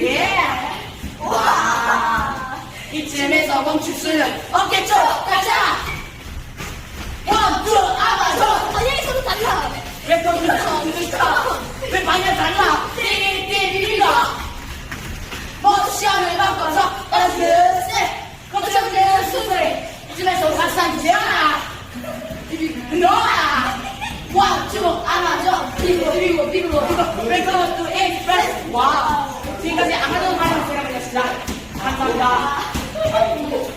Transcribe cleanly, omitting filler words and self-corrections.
예. 와. 이쯤에서 멈출 수는 없겠죠. 가자. 원투 아마존. 방향에서도 달라. 왜 거기서 왜 방향 달라? 띠리띠리리가 모션을 바꿔서 연습세 걱정되는 순서에 이쯤에서 가산 지어라. 너야. 원투 아마존 비비고 웰컴 투 익스프레스. 와, 지금까지 아마존 방송 제가 드렸습니다. 감사합니다.